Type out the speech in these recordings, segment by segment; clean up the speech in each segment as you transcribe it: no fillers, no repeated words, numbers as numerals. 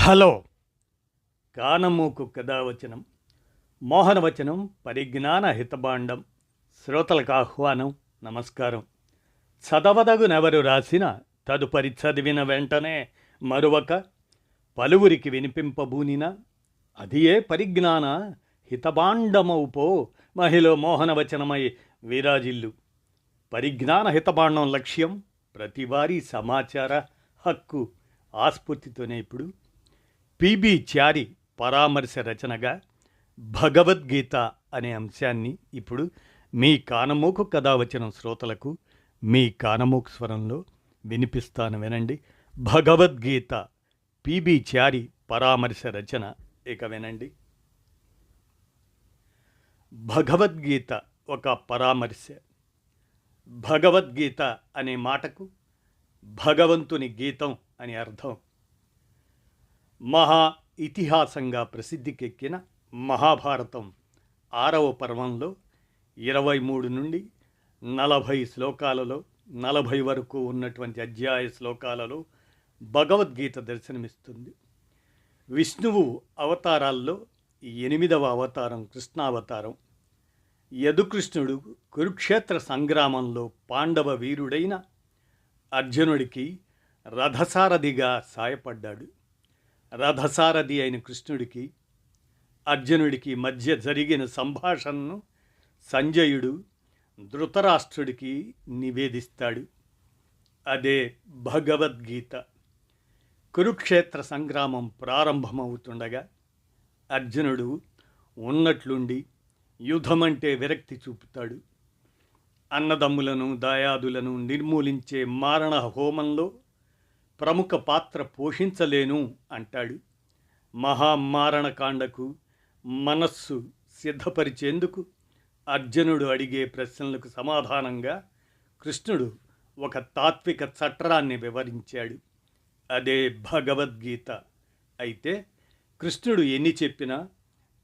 Hello కానమూకు కథావచనం మోహనవచనం పరిజ్ఞాన హితబాండం శ్రోతలకు ఆహ్వానం నమస్కారం. చదవదగునెవరు రాసిన తదుపరి చదివిన వెంటనే మరొక పలువురికి వినిపింపబూనిన అది ఏ పరిజ్ఞాన హితబాండమౌపో మహిళ మోహనవచనమై విరాజిల్లు. పరిజ్ఞాన హితబాండం లక్ష్యం ప్రతివారీ సమాచార హక్కు ఆస్ఫూర్తితోనే ఇప్పుడు పిబి చారి పరామర్శ రచనగా భగవద్గీత అనే అంశాన్ని ఇప్పుడు మీ కానమోకు కథావచనం శ్రోతలకు మీ కానమోకు స్వరంలో వినిపిస్తాను, వినండి. భగవద్గీత పిబి చారి పరామర్శ రచన ఇక వినండి. భగవద్గీత ఒక పరామర్శ. భగవద్గీత అనే మాటకు భగవంతుని గీతం అని అర్థం. మహా ఇతిహాసంగా ప్రసిద్ధికెక్కిన మహాభారతం 6వ పర్వంలో 23 నుండి 40 శ్లోకాలలో 40 వరకు ఉన్నటువంటి అధ్యాయ శ్లోకాలలో భగవద్గీత దర్శనమిస్తుంది. విష్ణువు అవతారాల్లో 8వ అవతారం కృష్ణావతారం. యదుకృష్ణుడు కురుక్షేత్ర సంగ్రామంలో పాండవ వీరుడైన అర్జునుడికి రథసారథిగా సాయపడ్డాడు. రథసారథి అయిన కృష్ణుడికి అర్జునుడికి మధ్య జరిగిన సంభాషణను సంజయుడు ధృతరాష్ట్రుడికి నివేదిస్తాడు. అదే భగవద్గీత. కురుక్షేత్ర సంగ్రామం ప్రారంభమవుతుండగా అర్జునుడు ఉన్నట్లుండి యుద్ధమంటే విరక్తి చూపుతాడు. అన్నదమ్ములను దాయాదులను నిర్మూలించే మారణ హోమంలో ప్రముఖ పాత్ర పోషించలేను అంటాడు. మహామారణకాండకు మనస్సు సిద్ధపరిచేందుకు అర్జునుడు అడిగే ప్రశ్నలకు సమాధానంగా కృష్ణుడు ఒక తాత్విక చట్రాన్ని వివరించాడు. అదే భగవద్గీత. అయితే కృష్ణుడు ఎన్ని చెప్పినా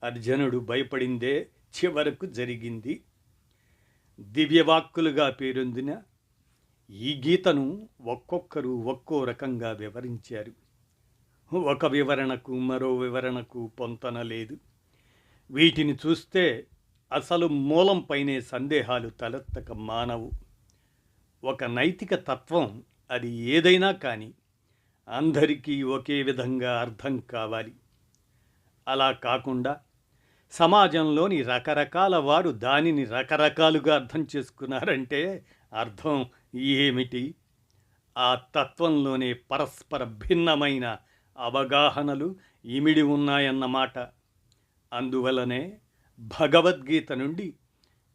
అర్జునుడు భయపడిందే చివరకు జరిగింది. దివ్యవాక్కులుగా పేరొందిన ఈ గీతను ఒక్కొక్కరు ఒక్కో రకంగా వివరించారు. ఒక వివరణకు మరో వివరణకు పొంతన లేదు. వీటిని చూస్తే అసలు మూలంపైనే సందేహాలు తలెత్తక మానవు. ఒక నైతిక తత్వం అది ఏదైనా కానీ అందరికీ ఒకే విధంగా అర్థం కావాలి. అలా కాకుండా సమాజంలోని రకరకాల వారు దానిని రకరకాలుగా అర్థం చేసుకున్నారంటే అర్థం ఏమిటి? ఆ తత్వంలోనే పరస్పర భిన్నమైన అవగాహనలు ఇమిడి ఉన్నాయన్నమాట. అందువలనే భగవద్గీత నుండి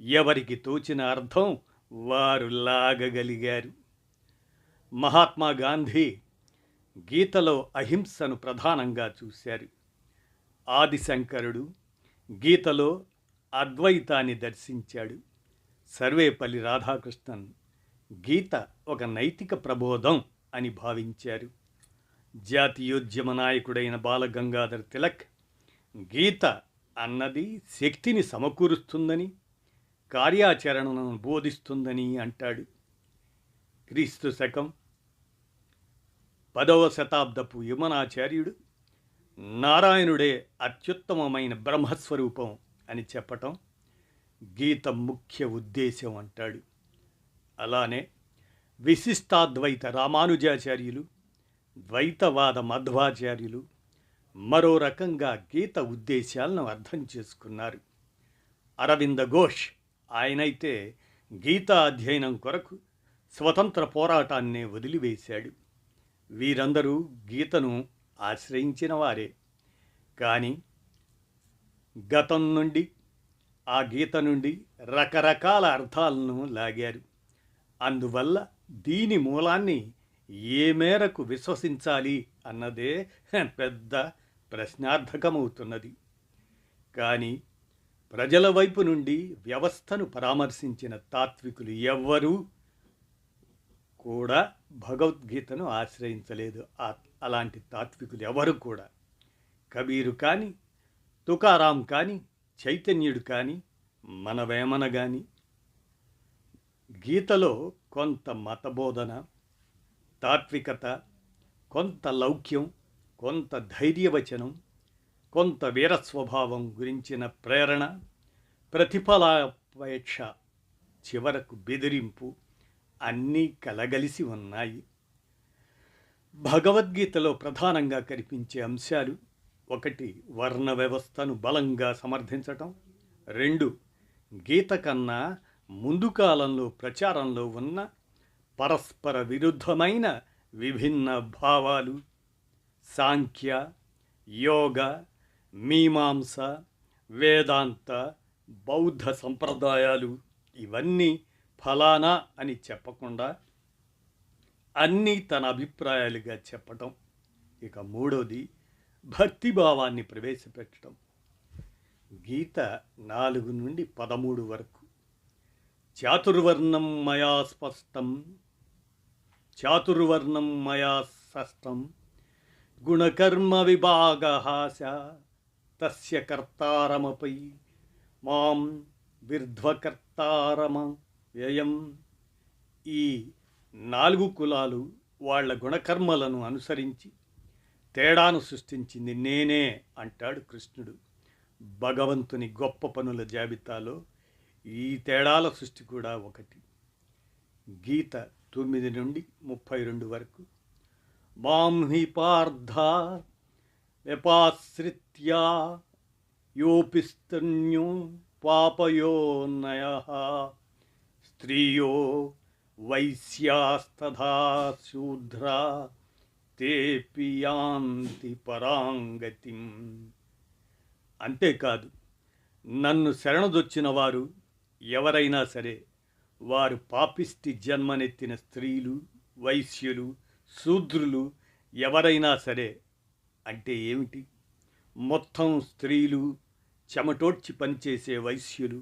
ఎవరికి తోచిన అర్థం వారు లాగగలిగారు. మహాత్మా గాంధీ గీతలో అహింసను ప్రధానంగా చూశారు. ఆదిశంకరుడు గీతలో అద్వైతాన్ని దర్శించాడు. సర్వేపల్లి రాధాకృష్ణన్ గీత ఒక నైతిక ప్రబోధం అని భావించారు. జాతీయోద్యమ నాయకుడైన బాలగంగాధర్ తిలక్ గీత అన్నది శక్తిని సమకూరుస్తుందని, కార్యాచరణను బోధిస్తుందని అంటాడు. క్రీస్తు శకం 10వ శతాబ్దపు యమనాచార్యుడు నారాయణుడే అత్యుత్తమమైన బ్రహ్మస్వరూపం అని చెప్పటం గీత ముఖ్య ఉద్దేశం అంటాడు. అలానే విశిష్టాద్వైత రామానుజాచార్యులు, ద్వైతవాద మధ్వాచార్యులు మరో రకంగా గీత ఉద్దేశాలను అర్థం చేసుకున్నారు. అరవింద ఘోష్ ఆయనైతే గీతా అధ్యయనం కొరకు స్వతంత్ర పోరాటాన్నే వదిలివేశాడు. వీరందరూ గీతను ఆశ్రయించిన వారే. కానీ గతం నుండి ఆ గీత నుండి రకరకాల అర్థాలను లాగారు. అందువల్ల దీని మూలాన్ని ఏ మేరకు విశ్వసించాలి అన్నదే పెద్ద ప్రశ్నార్థకమవుతున్నది. కానీ ప్రజల వైపు నుండి వ్యవస్థను పరామర్శించిన తాత్వికులు ఎవ్వరూ కూడా భగవద్గీతను ఆశ్రయించలేదు. అలాంటి తాత్వికులు ఎవరు కూడా కబీరు కానీ, తుకారాం కానీ, చైతన్యుడు కానీ, మన వేమన కానీ గీతలో కొంత మతబోధన, తాత్వికత, కొంత లౌక్యం, కొంత ధైర్యవచనం, కొంత వీరస్వభావం గురించిన ప్రేరణ, ప్రతిఫలాపేక్ష, చివరకు బెదిరింపు అన్నీ కలగలిసి ఉన్నాయి. భగవద్గీతలో ప్రధానంగా కనిపించే అంశాలు: 1. వర్ణ వ్యవస్థను బలంగా సమర్థించటం. 2. గీత కన్నా ముందు కాలంలో ప్రచారంలో ఉన్న పరస్పర విరుద్ధమైన విభిన్న భావాలు, సాంఖ్య, యోగ, మీమాంస, వేదాంత, బౌద్ధ సంప్రదాయాలు ఇవన్నీ ఫలానా అని చెప్పకుండా అన్నీ తన అభిప్రాయాలుగా చెప్పటం. ఇక 3. భక్తిభావాన్ని ప్రవేశపెట్టడం. గీత 4 నుండి 13 వరకు. చాతుర్వర్ణం మయా స్పష్టం, చాతుర్వర్ణం మయా షష్టం, గుణకర్మ విభాగహాస తస్య కర్తారమపై మాం విర్ధ్వకర్తారమ వ్యయం. ఈ 4 కులాలు వాళ్ళ గుణకర్మలను అనుసరించి తేడాను సృష్టించింది నేనే అంటాడు కృష్ణుడు. భగవంతుని గొప్ప పనుల జాబితాలో ఈ తేడాల సృష్టి కూడా ఒకటి. గీత 9 నుండి 32 వరకు. మాం హి పార్థ వ్యపాశ్రిత్యా యోపిస్తన్యో పాపయోనయః స్త్రియో వైశ్యాస్తథా శూద్రా తేపి యాంతి పరాంగతిం. అంతేకాదు, నన్ను శరణుదొచ్చిన వారు ఎవరైనా సరే, వారు పాపిష్టి జన్మనెత్తిన స్త్రీలు, వైశ్యులు, శూద్రులు ఎవరైనా సరే. అంటే ఏమిటి? మొత్తం స్త్రీలు, చెమటోడ్చి పనిచేసే వైశ్యులు,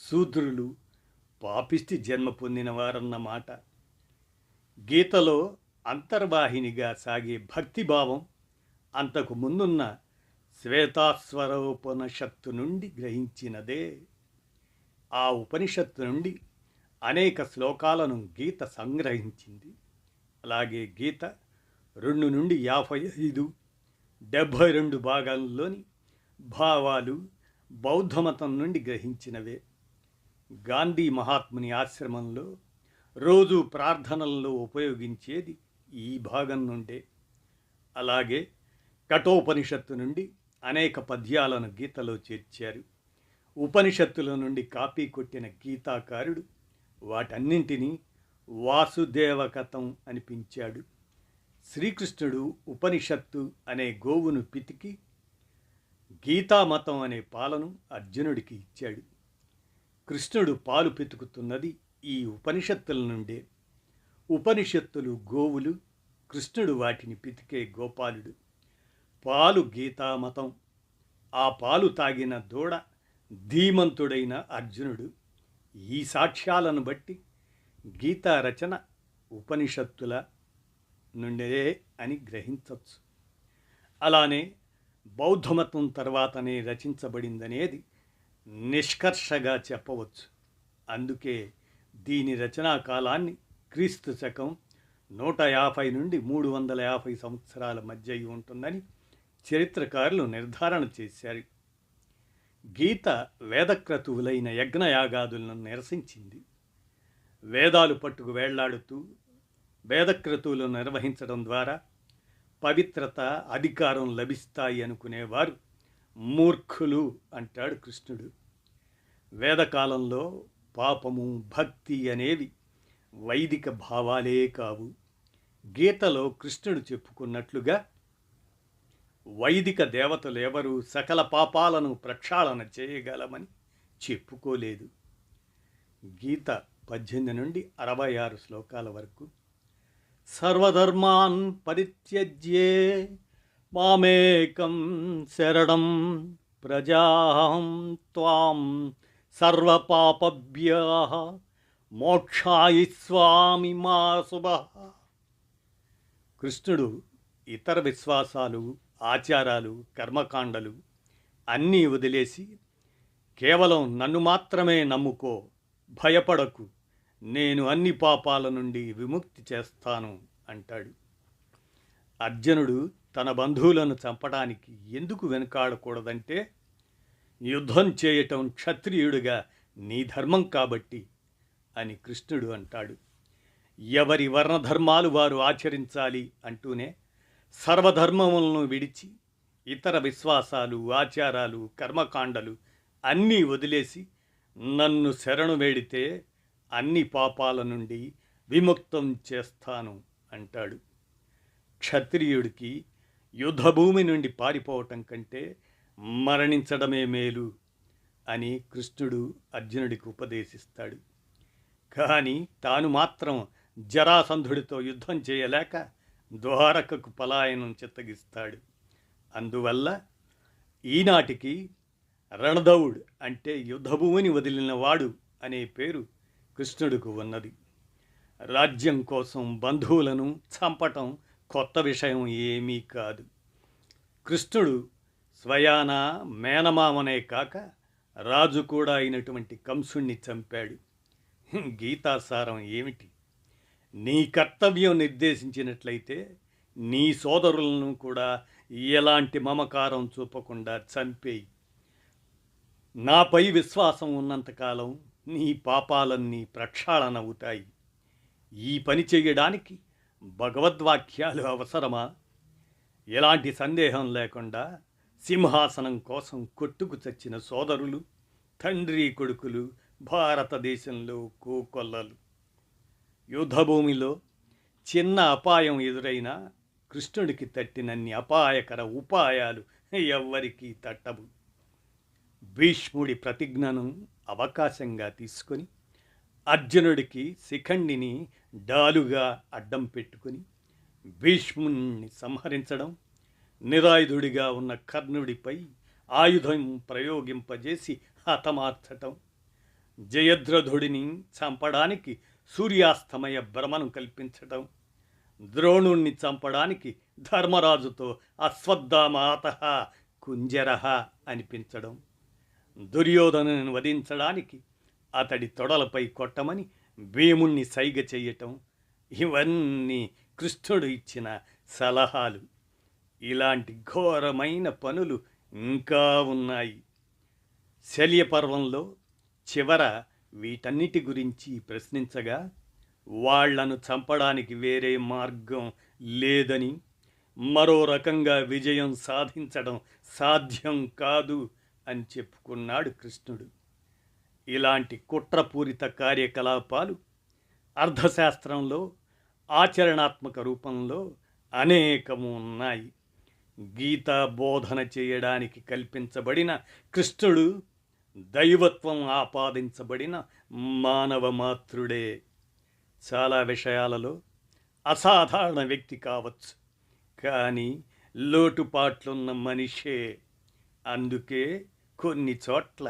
శూద్రులు పాపిష్టి జన్మ పొందిన వారన్నమాట. గీతలో అంతర్వాహినిగా సాగే భక్తిభావం అంతకు ముందున్న శ్వేతాస్వరోపనిషత్తు నుండి గ్రహించినదే. ఆ ఉపనిషత్తు నుండి అనేక శ్లోకాలను గీత సంగ్రహించింది. అలాగే గీత 2 నుండి 55, 72 భాగాల్లోని భావాలు బౌద్ధమతం నుండి గ్రహించినవే. గాంధీ మహాత్ముని ఆశ్రమంలో రోజు ప్రార్థనల్లో ఉపయోగించేది ఈ భాగం నుండే. అలాగే కఠోపనిషత్తు నుండి అనేక పద్యాలను గీతలో చేర్చారు. ఉపనిషత్తుల నుండి కాపీ కొట్టిన గీతాకారుడు వాటన్నింటినీ వాసుదేవకతం అనిపించాడు. శ్రీకృష్ణుడు ఉపనిషత్తు అనే గోవును పితికి గీతామతం అనే పాలను అర్జునుడికి ఇచ్చాడు. కృష్ణుడు పాలు పితుకుతున్నది ఈ ఉపనిషత్తుల నుండే. ఉపనిషత్తులు గోవులు, కృష్ణుడు వాటిని పితికే గోపాలుడు. పాలు గీతామతం, ఆ పాలు తాగిన దూడ ధీమంతుడైన అర్జునుడు. ఈ సాక్ష్యాలను బట్టి గీతా రచన ఉపనిషత్తుల నుండే అని గ్రహించవచ్చు. అలానే బౌద్ధమతం తర్వాతనే రచించబడిందనేది నిష్కర్షగా చెప్పవచ్చు. అందుకే దీని రచనా కాలాన్ని క్రీస్తు శకం 150 నుండి 350 సంవత్సరాల మధ్య అయి ఉంటుందని చరిత్రకారులు నిర్ధారణ చేశారు. గీత వేదక్రతువులైన యజ్ఞయాగాదులను నిరసించింది. వేదాలు పట్టుకు వేళ్లాడుతూ వేదక్రతువులను నిర్వహించడం ద్వారా పవిత్రత, అధికారం లభిస్తాయి అనుకునేవారు మూర్ఖులు అంటాడు కృష్ణుడు. వేదకాలంలో పాపము, భక్తి అనేవి వైదిక భావాలే కావు. గీతలో కృష్ణుడు చెప్పుకున్నట్లుగా వైదిక దేవతలు ఎవరు సకల పాపాలను ప్రక్షాళన చేయగలమని చెప్పుకోలేదు. గీత 18 నుండి 66 శ్లోకాల వరకు. సర్వధర్మాన్ పరిత్యజ్యే మామేకం శరణం ప్రజాహం త్వాం సర్వపాపభ్యః మోక్షాయిస్వామి మా శుభః. కృష్ణుడు ఇతర విశ్వాసాలు, ఆచారాలు, కర్మకాండలు అన్నీ వదిలేసి కేవలం నన్ను మాత్రమే నమ్ముకో, భయపడకు, నేను అన్ని పాపాల నుండి విముక్తి చేస్తాను అంటాడు. అర్జునుడు తన బంధువులను చంపడానికి ఎందుకు వెనుకాడకూడదంటే, యుద్ధం చేయటం క్షత్రియుడిగా నీ ధర్మం కాబట్టి అని కృష్ణుడు అంటాడు. ఎవరి వర్ణధర్మాలు వారు ఆచరించాలి అంటూనే సర్వధర్మములను విడిచి ఇతర విశ్వాసాలు, ఆచారాలు, కర్మకాండలు అన్నీ వదిలేసి నన్ను శరణు వేడితే అన్ని పాపాల నుండి విముక్తం చేస్తాను అంటాడు. క్షత్రియుడికి యుద్ధభూమి నుండి పారిపోవటం కంటే మరణించడమే మేలు అని కృష్ణుడు అర్జునుడికి ఉపదేశిస్తాడు. కానీ తాను మాత్రం జరాసంధుడితో యుద్ధం చేయలేక ద్వారకకు పలాయనం చిత్తగిస్తాడు. అందువల్ల ఈనాటికి రణదవుడు అంటే యుద్ధభూమిని వదిలినవాడు అనే పేరు కృష్ణుడికి ఉన్నది. రాజ్యం కోసం బంధువులను చంపటం కొత్త విషయం ఏమీ కాదు. కృష్ణుడు స్వయాన మేనమామనే కాక రాజు కూడా అయినటువంటి కంసుణ్ణి చంపాడు. గీతాసారం ఏమిటి? నీ కర్తవ్యం నిర్దేశించినట్లయితే నీ సోదరులను కూడా ఎలాంటి మమకారం చూపకుండా చంపేయి. నాపై విశ్వాసం ఉన్నంతకాలం నీ పాపాలన్నీ ప్రక్షాళనవుతాయి. ఈ పని చెయ్యడానికి భగవద్వాక్యాలు అవసరమా? ఎలాంటి సందేహం లేకుండా సింహాసనం కోసం కొట్టుకు చచ్చిన సోదరులు, తండ్రి కొడుకులు భారతదేశంలో కోకొల్లలు. యుద్ధభూమిలో చిన్న అపాయం ఎదురైనా కృష్ణుడికి తట్టినన్ని అపాయకర ఉపాయాలు ఎవ్వరికీ తట్టవు. భీష్ముడి ప్రతిజ్ఞను అవకాశంగా తీసుకొని అర్జునుడికి శిఖండిని డాలుగా అడ్డం పెట్టుకుని భీష్ముని సంహరించడం, నిరాయుధుడిగా ఉన్న కర్ణుడిపై ఆయుధం ప్రయోగింపజేసి హతమార్చటం, జయద్రథుడిని చంపడానికి సూర్యాస్తమయ భ్రమను కల్పించటం, ద్రోణుణ్ణి చంపడానికి ధర్మరాజుతో అశ్వత్థామాత కుంజరహ అనిపించడం, దుర్యోధనుని వధించడానికి అతడి తొడలపై కొట్టమని భీముణ్ణి సైగ చెయ్యటం, ఇవన్నీ కృష్ణుడు ఇచ్చిన సలహాలు. ఇలాంటి ఘోరమైన పనులు ఇంకా ఉన్నాయి. శల్యపర్వంలో చివర వీటన్నిటి గురించి ప్రశ్నించగా వాళ్లను చంపడానికి వేరే మార్గం లేదని, మరో రకంగా విజయం సాధించడం సాధ్యం కాదు అని చెప్పుకున్నాడు కృష్ణుడు. ఇలాంటి కుట్రపూరిత కార్యకలాపాలు అర్థశాస్త్రంలో ఆచరణాత్మక రూపంలో అనేకము ఉన్నాయి. గీతా బోధన చేయడానికి కల్పించబడిన కృష్ణుడు దైవత్వం ఆపాదించబడిన మానవ మాతృడే. చాలా విషయాలలో అసాధారణ వ్యక్తి కావచ్చు, కానీ లోటుపాట్లున్న మనిషే. అందుకే కొన్ని చోట్ల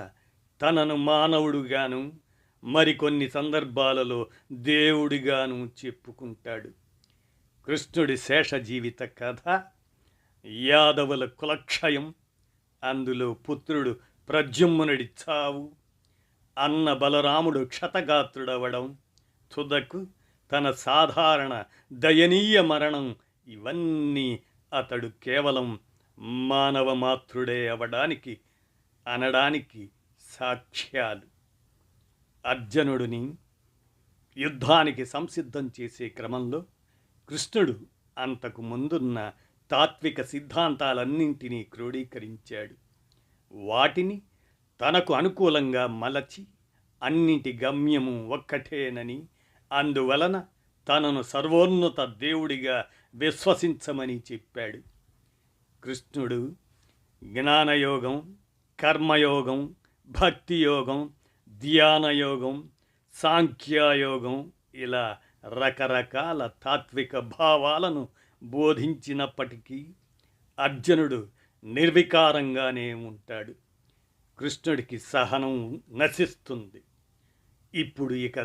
తనను మానవుడుగాను, మరికొన్ని సందర్భాలలో దేవుడిగాను చెప్పుకుంటాడు. కృష్ణుడి శేష జీవిత కథ యాదవుల కులక్షయం, అందులో పుత్రుడు ప్రద్యుమ్నుడి చావు, అన్న బలరాముడు క్షతగాత్రుడవడం, తుదకు తన సాధారణ దయనీయ మరణం, ఇవన్నీ అతడు కేవలం మానవ మాతృడే అనడానికి సాక్ష్యాలు. అర్జునుడిని యుద్ధానికి సంసిద్ధం చేసే క్రమంలో కృష్ణుడు అంతకు ముందున్న తాత్విక సిద్ధాంతాలన్నింటినీ క్రోడీకరించాడు. వాటిని తనకు అనుకూలంగా మలచి అన్నింటి గమ్యము ఒక్కటేనని, అందువలన తనను సర్వోన్నత దేవుడిగా విశ్వసించమని చెప్పాడు. కృష్ణుడు జ్ఞానయోగం, కర్మయోగం, భక్తియోగం, ధ్యానయోగం, సాంఖ్యయోగం ఇలా రకరకాల తాత్విక భావాలను బోధించినప్పటికీ అర్జునుడు నిర్వికారంగానే ఉంటాడు. కృష్ణుడికి సహనం నశిస్తుంది. ఇప్పుడు ఇక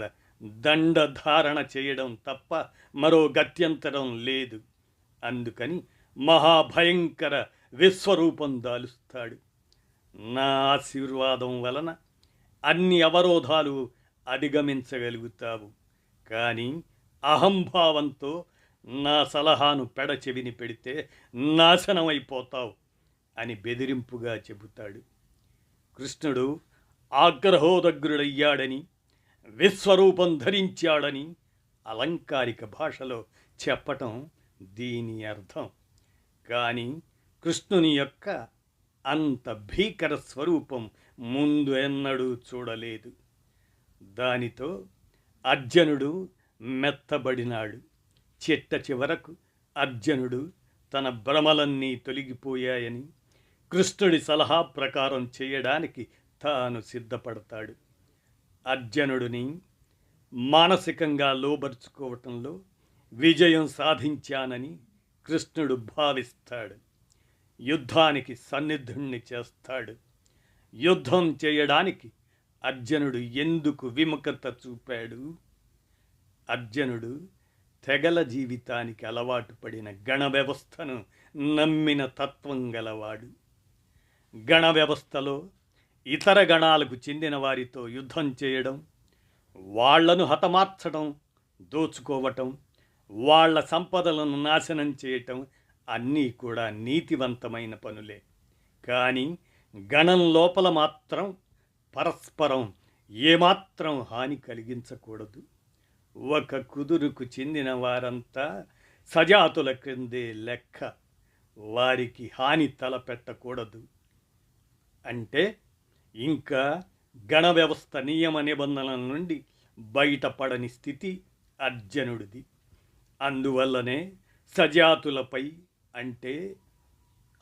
దండధారణ చేయడం తప్ప మరో గత్యంతరం లేదు. అందుకని మహాభయంకర విశ్వరూపం దాలుస్తాడు. నా ఆశీర్వాదం వలన అన్ని అవరోధాలు అధిగమించగలుగుతావు. కానీ అహంభావంతో నా సలహాను పెడచెవిని పెడితే నాశనమైపోతావు అని బెదిరింపుగా చెబుతాడు. కృష్ణుడు ఆగ్రహోదగ్రుడయ్యాడని, విశ్వరూపం ధరించాడని అలంకారిక భాషలో చెప్పటం దీని అర్థం. కానీ కృష్ణుని యొక్క అంత భీకర స్వరూపం ముందు ఎన్నడూ చూడలేదు. దానితో అర్జునుడు మెత్తబడినాడు. చిట్ట చివరకు అర్జునుడు తన భ్రమలన్నీ తొలగిపోయాయని కృష్ణుడి సలహా ప్రకారం చేయడానికి తాను సిద్ధపడతాడు. అర్జునుడిని మానసికంగా లోబరుచుకోవటంలో విజయం సాధించానని కృష్ణుడు భావిస్తాడు. యుద్ధానికి సన్నిధుణ్ణి చేస్తాడు. యుద్ధం చేయడానికి అర్జునుడు ఎందుకు విముఖత చూపాడు? అర్జునుడు తెగల జీవితానికి అలవాటు పడిన గణ వ్యవస్థను నమ్మిన తత్వం గలవాడు. గణ వ్యవస్థలో ఇతర గణాలకు చెందిన వారితో యుద్ధం చేయడం, వాళ్లను హతమార్చడం, దోచుకోవటం, వాళ్ల సంపదలను నాశనం చేయటం అన్నీ కూడా నీతివంతమైన పనులే. కానీ గణం లోపల మాత్రం పరస్పరం ఏమాత్రం హాని కలిగించకూడదు. ఒక కుదురుకు చెందిన వారంతా సజాతుల క్రిందే లెక్క. వారికి హాని తలపెట్టకూడదు. అంటే ఇంకా గణ వ్యవస్థ నియమ నిబంధనల నుండి బయటపడని స్థితి అర్జునుడిది. అందువల్లనే సజాతులపై అంటే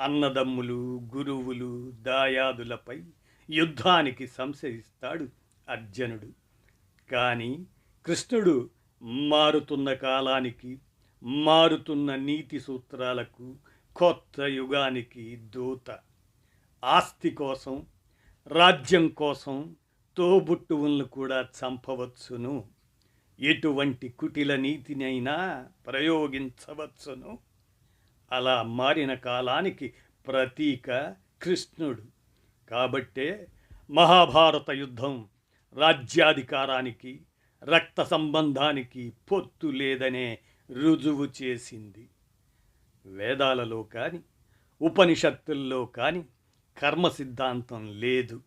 అన్నదమ్ములు, గురువులు, దాయాదులపై యుద్ధానికి సంశయిస్తాడు అర్జునుడు. కానీ కృష్ణుడు మారుతున్న కాలానికి, మారుతున్న నీతి సూత్రాలకు, కొత్త యుగానికి దూత. ఆస్తి కోసం, రాజ్యం కోసం తోబుట్టువులను కూడా చంపవచ్చును. ఎటువంటి కుటిల నీతినైనా ప్రయోగించవచ్చును. అలా మారిన కాలానికి ప్రతీక కృష్ణుడు. కాబట్టే మహాభారత యుద్ధం రాజ్యాధికారానికి, రక్త సంబంధానికి పొత్తు లేదనే రుజువు చేసింది. వేదాలలో కానీ ఉపనిషత్తుల్లో కానీ కర్మ సిద్ధాంతం లేదు.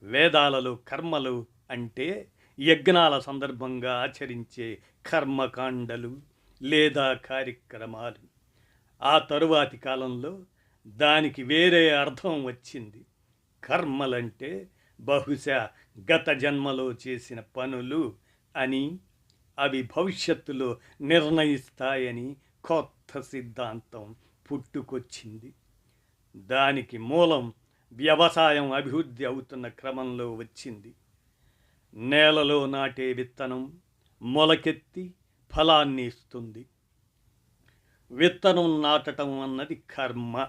వేదాలలో కర్మలు అంటే యజ్ఞాల సందర్భంగా ఆచరించే కర్మకాండలు లేదా కార్యక్రమాలు. ఆ తరువాతి కాలంలో దానికి వేరే అర్థం వచ్చింది. కర్మలంటే బహుశా గత జన్మలో చేసిన పనులు అని, అవి భవిష్యత్తులో నిర్ణయిస్తాయని కొత్త సిద్ధాంతం పుట్టుకొచ్చింది. దానికి మూలం వ్యవసాయం అభివృద్ధి అవుతున్న క్రమంలో వచ్చింది. నేలలో నాటే విత్తనం మొలకెత్తి ఫలాన్ని ఇస్తుంది. విత్తనం నాటడం అన్నది కర్మ,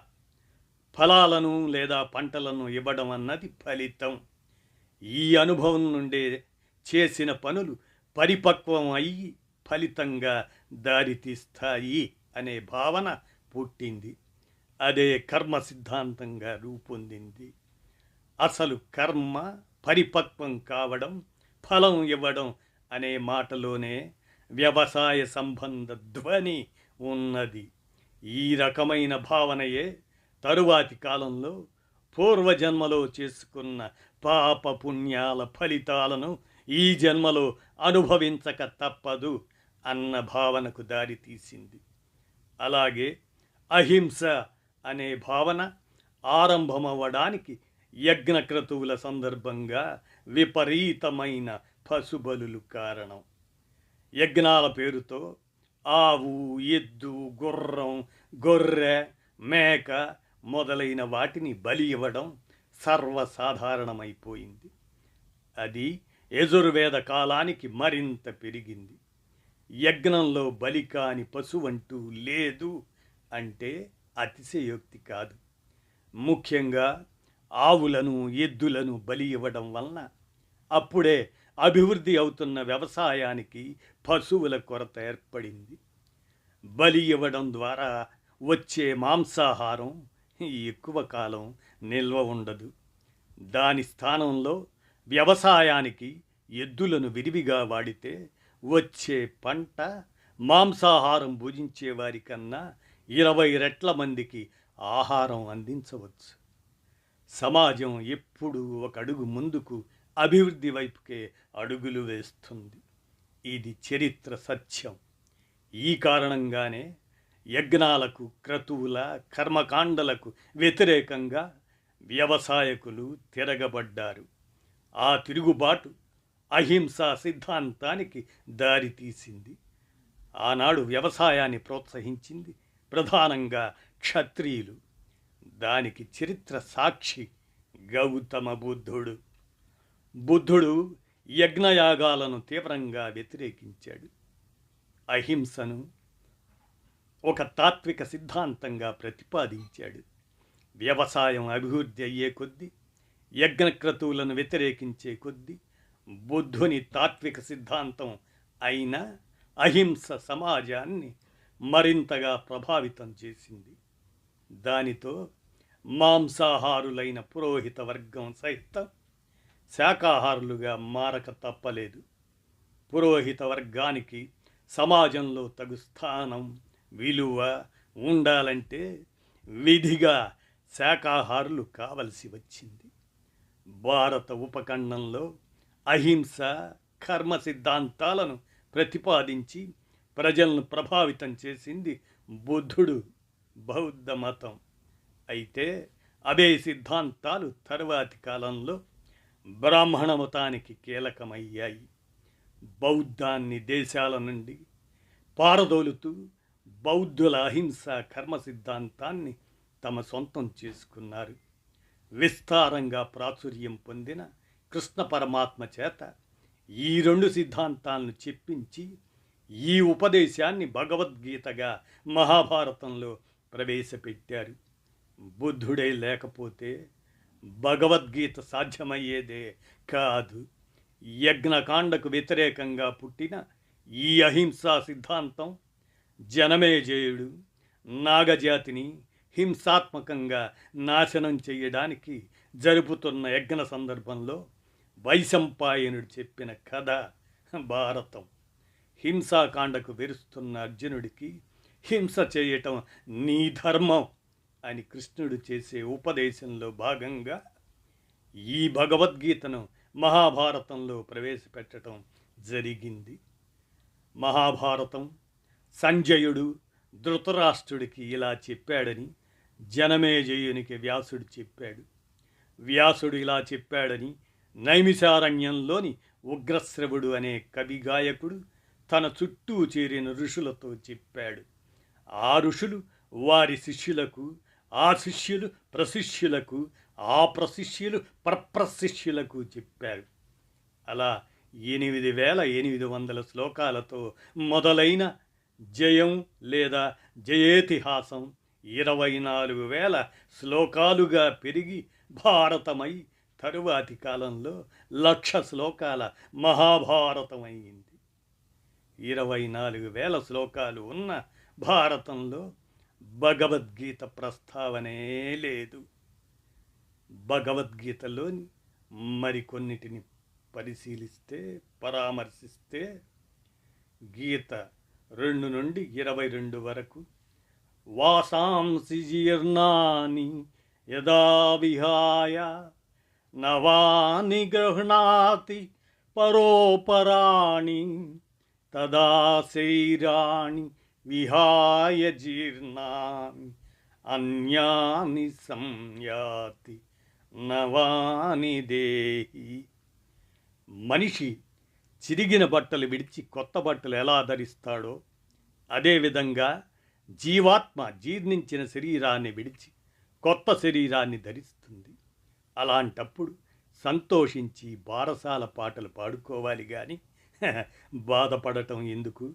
ఫలాలను లేదా పంటలను ఇవ్వడం అన్నది ఫలితం. ఈ అనుభవం నుండే చేసిన పనులు పరిపక్వం అయ్యి ఫలితంగా దారితీస్తాయి అనే భావన పుట్టింది. అదే కర్మ సిద్ధాంతంగా రూపొందింది. అసలు కర్మ పరిపక్వం కావడం, ఫలం ఇవ్వడం అనే మాటలోనే వ్యవసాయ సంబంధ ధ్వని ఉన్నది. ఈ రకమైన భావనయే తరువాతి కాలంలో పూర్వజన్మలో చేసుకున్న పాప పుణ్యాల ఫలితాలను ఈ జన్మలో అనుభవించక తప్పదు అన్న భావనకు దారితీసింది. అలాగే అహింస అనే భావన ఆరంభమవ్వడానికి యజ్ఞక్రతువుల సందర్భంగా విపరీతమైన పశుబలులు కారణం. యజ్ఞాల పేరుతో ఆవు, ఎద్దు, గుర్రం, గొర్రె, మేక మొదలైన వాటిని బలి ఇవ్వడం సర్వసాధారణమైపోయింది. అది యజుర్వేద కాలానికి మరింత పెరిగింది. యజ్ఞంలో బలి కాని పశువంటూ లేదు అంటే అతిశయోక్తి కాదు. ముఖ్యంగా ఆవులను, ఎద్దులను బలి ఇవ్వడం వలన అప్పుడే అభివృద్ధి అవుతున్న వ్యవసాయానికి పశువుల కొరత ఏర్పడింది. బలి ఇవ్వడం ద్వారా వచ్చే మాంసాహారం ఎక్కువ కాలం నిల్వ ఉండదు. దాని స్థానంలో వ్యవసాయానికి ఎద్దులను విరివిగా వాడితే వచ్చే పంట మాంసాహారం భుజించే వారికన్నా 20 రెట్ల మందికి ఆహారం అందించవచ్చు. సమాజం ఎప్పుడూ ఒక అడుగు ముందుకు అభివృద్ధి వైపుకే అడుగులు వేస్తుంది. ఇది చరిత్ర సత్యం. ఈ కారణంగానే యజ్ఞాలకు, క్రతువుల, కర్మకాండలకు వ్యతిరేకంగా వ్యవసాయకులు తిరగబడ్డారు. ఆ తిరుగుబాటు అహింసా సిద్ధాంతానికి దారితీసింది. ఆనాడు వ్యవసాయాన్ని ప్రోత్సహించింది ప్రధానంగా క్షత్రియులు. దానికి చరిత్ర సాక్షి గౌతమ బుద్ధుడు. బుద్ధుడు యజ్ఞయాగాలను తీవ్రంగా వ్యతిరేకించాడు. అహింసను ఒక తాత్విక సిద్ధాంతంగా ప్రతిపాదించాడు. వ్యవసాయం అభివృద్ధి అయ్యే కొద్దీ, యజ్ఞక్రతువులను వ్యతిరేకించే కొద్దీ బుద్ధుని తాత్విక సిద్ధాంతం అయిన అహింస సమాజాన్ని మరింతగా ప్రభావితం చేసింది. దానితో మాంసాహారులైన పురోహిత వర్గం సైతం శాకాహారులుగా మారక తప్పలేదు. పురోహిత వర్గానికి సమాజంలో తగు స్థానం, విలువ ఉండాలంటే విధిగా శాకాహారులు కావలసి వచ్చింది. భారత ఉపఖండంలో అహింస, కర్మ సిద్ధాంతాలను ప్రతిపాదించి ప్రజలను ప్రభావితం చేసింది బుద్ధుడు, బౌద్ధ మతం. అయితే అవే సిద్ధాంతాలు తరువాతి కాలంలో బ్రాహ్మణ మతానికి కీలకమయ్యాయి. బౌద్ధాన్ని దేశాల నుండి పారదోలుతూ బౌద్ధుల అహింస, కర్మ సిద్ధాంతాన్ని తమ సొంతం చేసుకున్నారు. విస్తారంగా ప్రాచుర్యం పొందిన కృష్ణ పరమాత్మ చేత ఈ 2 సిద్ధాంతాలను చెప్పించి ఈ ఉపదేశాన్ని భగవద్గీతగా మహాభారతంలో ప్రవేశపెట్టారు. బుద్ధుడే లేకపోతే భగవద్గీత సాధ్యమయ్యేదే కాదు. యజ్ఞకాండకు వ్యతిరేకంగా పుట్టిన ఈ అహింసా సిద్ధాంతం జనమేజయుడు నాగజాతిని హింసాత్మకంగా నాశనం చేయడానికి జరుపుతున్న యజ్ఞ సందర్భంలో వైశంపాయనుడు చెప్పిన కథ భారతం. హింసాకాండకు వెరుస్తున్న అర్జునుడికి హింస చేయటం నీ ధర్మం అని కృష్ణుడు చేసే ఉపదేశంలో భాగంగా ఈ భగవద్గీతను మహాభారతంలో ప్రవేశపెట్టడం జరిగింది. మహాభారతం సంజయుడు ధృతరాష్ట్రుడికి ఇలా చెప్పాడని జనమేజయునికి వ్యాసుడు చెప్పాడు. వ్యాసుడు ఇలా చెప్పాడని నైమిషారణ్యంలోని ఉగ్రశ్రవుడు అనే కవి గాయకుడు తన చుట్టూ చేరిన ఋషులతో చెప్పాడు. ఆ ఋషులు వారి శిష్యులకు, ఆ శిష్యులు ప్రశిష్యులకు, ఆ ప్రశిష్యులు ప్రప్రశిష్యులకు చెప్పారు. అలా 8800 శ్లోకాలతో మొదలైన జయం లేదా జయేతిహాసం 24,000 శ్లోకాలుగా పెరిగి భారతమై తరువాతి కాలంలో 1,00,000 శ్లోకాల మహాభారతమైంది. 24,000 శ్లోకాలు ఉన్న భారతంలో భగవద్గీత ప్రస్తావనే లేదు. భగవద్గీతలోని మరికొన్నిటిని పరామర్శిస్తే గీత 2 నుండి 22 వరకు వాసాంసి జీర్ణాని యదా విహాయ నవాని గృహ్ణాతి పరోపరాణి తదా శరీరాణి విహాయ జీర్ణాని అన్యాని సంయాతి నవాని దేహి. మనిషి చిరిగిన బట్టలు విడిచి కొత్త బట్టలు ఎలా ధరిస్తాడో అదేవిధంగా జీవాత్మ జీర్ణించిన శరీరాన్ని విడిచి కొత్త శరీరాన్ని ధరిస్తుంది. అలాంటప్పుడు సంతోషించి బారసాల పాటలు పాడుకోవాలి కానీ బాధపడటం ఎందుకు?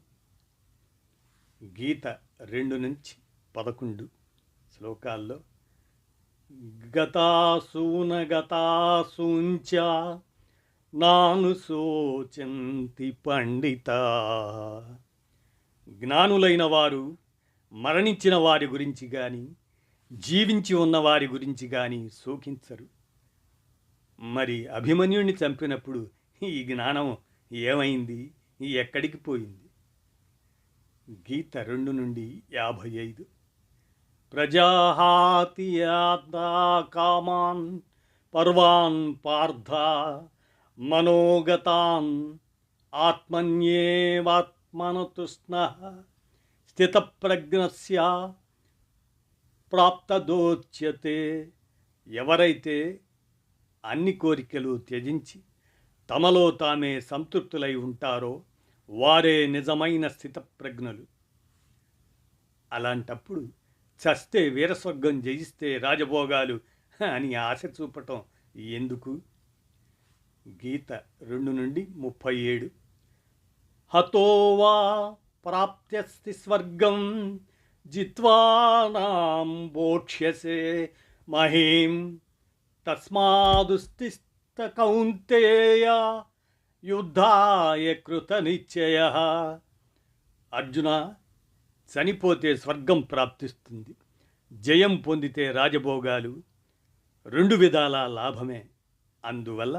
గీత 2 నుంచి 11 శ్లోకాల్లో గతాసూన గతాసూంచ నాను శోచంతి పండిత. జ్ఞానులైన వారు మరణించిన వారి గురించి కానీ జీవించి ఉన్న వారి గురించి కానీ శోకించరు. మరి అభిమన్యుడిని చంపినప్పుడు ఈ జ్ఞానం ఏమైంది? ఎక్కడికి పోయింది? గీత 2-55. ప్రజాహాతి యాదా కామాన్ పర్వాన్ పార్థ మనోగతాన్ ఆత్మన్యేవాత్మనతుష్ణః స్థితప్రజ్ఞస్య ప్రాప్తదోచ్యతే. ఎవరైతే అన్ని కోరికలు త్యజించి తమలో తామే సంతృప్తులై ఉంటారో వారే నిజమైన స్థితప్రజ్ఞులు. అలాంటప్పుడు చస్తే వీరస్వర్గం జయిస్తే రాజభోగాలు అని ఆశ చూపటం ఎందుకు? గీత 2-37. హతోవా ప్రాప్త్యస్తి స్వర్గం జిత్వానాం భోక్ష్యసే మహీం తస్మాదుస్తిష్ట కౌంతేయ యుద్ధాయ కృతనిశ్చయః. అర్జున, చనిపోతే స్వర్గం ప్రాప్తిస్తుంది, జయం పొందితే రాజభోగాలు, రెండు విధాల లాభమే. అందువల్ల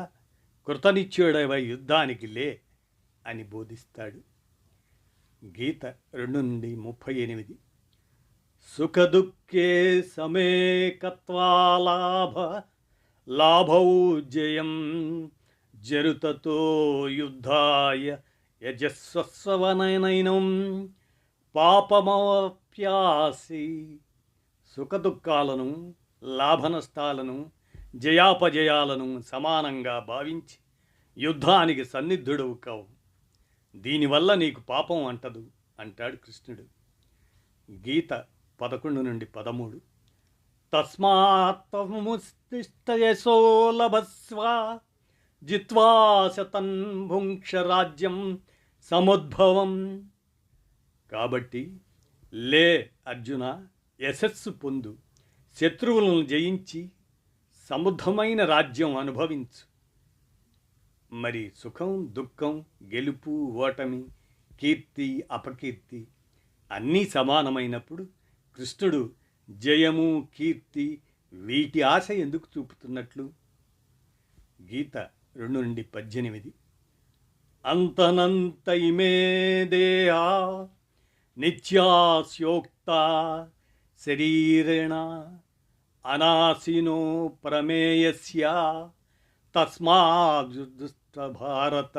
కృతనిశ్చయుడవై యుద్ధానికి లే అని బోధిస్తాడు. గీత 2-38. సుఖదుఃఖే సమే కత్వా లాభౌ జయం జరుతతో యుద్ధాయ యజస్వస్వనైనం పాపమప్యాసి. సుఖదుఖాలను, లాభనష్టాలను, జయాపజయాలను సమానంగా భావించి యుద్ధానికి సన్నిధుడవు కావు. దీనివల్ల నీకు పాపం అంటదు అంటాడు కృష్ణుడు. గీత 11-13. తస్మాత్తముస్తిష్టయశో లభస్వ జిత్వా శతం భుంక్ష రాజ్యం సముద్భవం. కాబట్టి లే అర్జున, యశస్సు పొందు, శత్రువులను జయించి సముద్రమైన రాజ్యం అనుభవించు. మరి సుఖం, దుఃఖం, గెలుపు, ఓటమి, కీర్తి, అపకీర్తి అన్నీ సమానమైనప్పుడు కృష్ణుడు జయము, కీర్తి వీటి ఆశ ఎందుకు చూపుతున్నట్లు? గీత 2-18. అంతనంత ఇమే దేహా నిత్యాస్యోక్త శరీరేణ అనాశినో ప్రమేయస్య తస్మాదుష్ట భారత.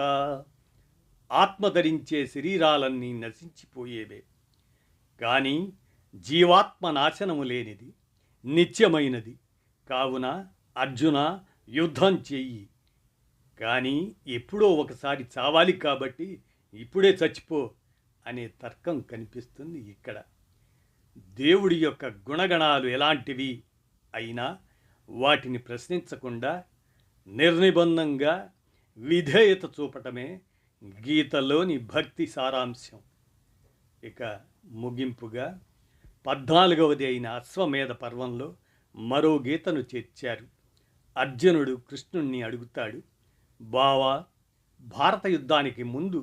ఆత్మధరించే శరీరాలన్నీ నశించిపోయేవే, కానీ జీవాత్మ నాశనము లేనిది, నిత్యమైనది. కావున అర్జున, యుద్ధం చెయ్యి. కానీ ఎప్పుడో ఒకసారి చావాలి కాబట్టి ఇప్పుడే చచ్చిపో అనే తర్కం కనిపిస్తుంది ఇక్కడ. దేవుడి యొక్క గుణగణాలు ఎలాంటివి అయినా వాటిని ప్రశ్నించకుండా నిర్నిబంధంగా విధేయత చూపటమే గీతలోని భక్తి సారాంశం. ఇక ముగింపుగా 14వది అయిన అశ్వమేధ పర్వంలో మరో గీతను చేర్చారు. అర్జునుడు కృష్ణుణ్ణి అడుగుతాడు, బావా, భారత యుద్ధానికి ముందు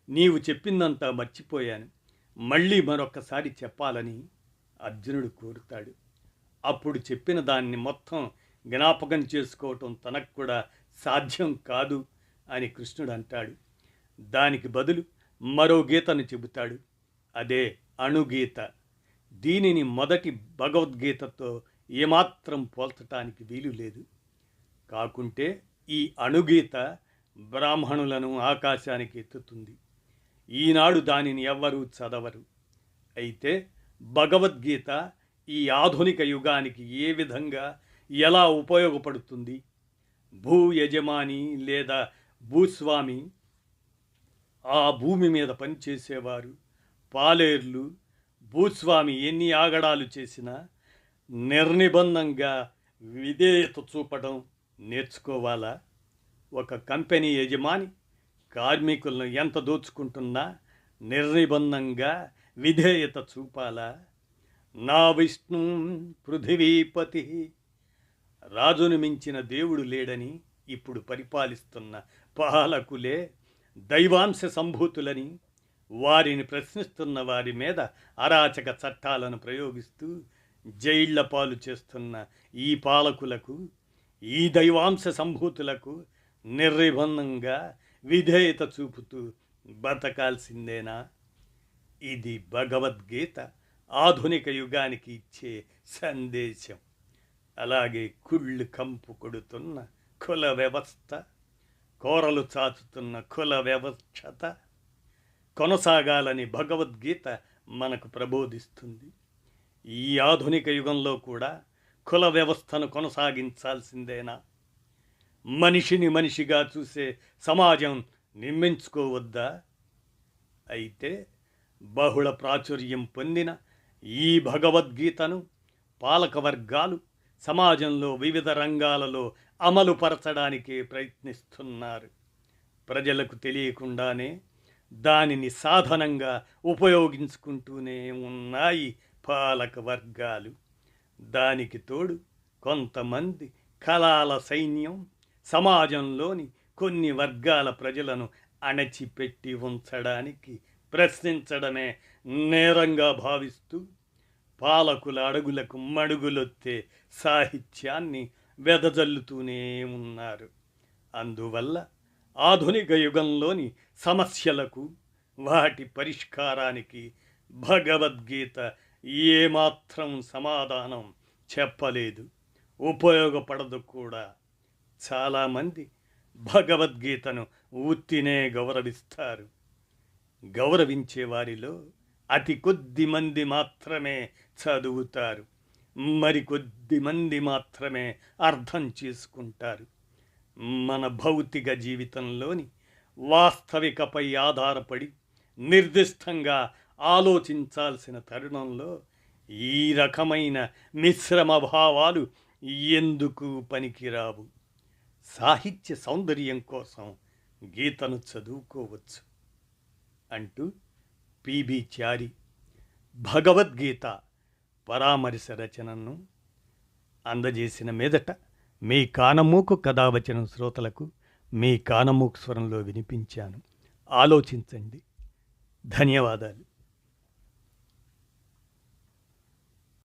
నీవు చెప్పిందంతా మర్చిపోయాను, మళ్ళీ మరొక్కసారి చెప్పాలని అర్జునుడు కోరుతాడు. అప్పుడు చెప్పిన దాన్ని మొత్తం జ్ఞాపకం చేసుకోవటం తనకు కూడా సాధ్యం కాదు అని కృష్ణుడు అంటాడు. దానికి బదులు మరో గీతను చెబుతాడు. అదే అణుగీత. దీనిని మొదటి భగవద్గీతతో ఏమాత్రం పోల్చటానికి వీలు లేదు. కాకుంటే ఈ అణుగీత బ్రాహ్మణులను ఆకాశానికి ఎత్తుతుంది. ఈనాడు దానిని ఎవ్వరూ చదవరు. అయితే భగవద్గీత ఈ ఆధునిక యుగానికి ఏ విధంగా, ఎలా ఉపయోగపడుతుంది? భూ యజమాని లేదా భూస్వామి, ఆ భూమి మీద పనిచేసేవారు, పాలేర్లు, భూస్వామి ఎన్ని ఆగడాలు చేసినా నిర్నిబంధంగా విధేయత చూపడం నేర్చుకోవాలా? ఒక కంపెనీ యజమాని కార్మికులను ఎంత దోచుకుంటున్నా నిర్నిబంధంగా విధేయత చూపాలా? నా విష్ణు పృథివీపతి. రాజును మించిన దేవుడు లేడని ఇప్పుడు పరిపాలిస్తున్న పాలకులే దైవాంశ సంభూతులని వారిని ప్రశ్నిస్తున్న వారి మీద అరాచక చట్టాలను ప్రయోగిస్తూ జైళ్ల పాలు చేస్తున్న ఈ పాలకులకు, ఈ దైవాంశ సంభూతులకు నిర్నిబంధంగా విధేయత చూపుతూ బతకాల్సిందేనా? ఇది భగవద్గీత ఆధునిక యుగానికి ఇచ్చే సందేశం. అలాగే కుళ్ళు కంపు కొడుతున్న కుల వ్యవస్థ, కోరలు చాచుతున్న కుల వ్యవస్థత కొనసాగాలని భగవద్గీత మనకు ప్రబోధిస్తుంది. ఈ ఆధునిక యుగంలో కూడా కుల వ్యవస్థను కొనసాగించాల్సిందేనా? మనిషిని మనిషిగా చూసే సమాజం నిర్మించుకోవద్దా? అయితే బహుళ ప్రాచుర్యం పొందిన ఈ భగవద్గీతను పాలకవర్గాలు సమాజంలో వివిధ రంగాలలో అమలుపరచడానికే ప్రయత్నిస్తున్నారు. ప్రజలకు తెలియకుండానే దానిని సాధనంగా ఉపయోగించుకుంటూనే ఉన్నాయి పాలక వర్గాలు. దానికి తోడు కొంతమంది కళాల సైన్యం సమాజంలోని కొన్ని వర్గాల ప్రజలను అణచిపెట్టి ఉంచడానికి ప్రశ్నించడమే నేరంగా భావిస్తూ పాలకుల అడుగులకు మడుగులొత్తే సాహిత్యాన్ని వెదజల్లుతూనే ఉన్నారు. అందువల్ల ఆధునిక యుగంలోని సమస్యలకు, వాటి పరిష్కారానికి భగవద్గీత ఏమాత్రం సమాధానం చెప్పలేదు, ఉపయోగపడదు కూడా. చాలామంది భగవద్గీతను ఉత్తినే గౌరవిస్తారు. గౌరవించే వారిలో అతి కొద్ది మంది మాత్రమే చదువుతారు, మరికొద్ది మంది మాత్రమే అర్థం చేసుకుంటారు. మన భౌతిక జీవితంలోని వాస్తవికపై ఆధారపడి నిర్దిష్టంగా ఆలోచించాల్సిన తరుణంలో ఈ రకమైన మిశ్రమ భావాలు ఎందుకు పనికిరావు? సాహిత్య సౌందర్యం కోసం గీతను చదువుకోవచ్చు అంటూ పిబి చారి భగవద్గీత పరామర్శ రచనను అందజేసిన మీదట మీ కానమూకు కథావచనం శ్రోతలకు మీ కానమూకు స్వరంలో వినిపించాను. ఆలోచించండి. ధన్యవాదాలు.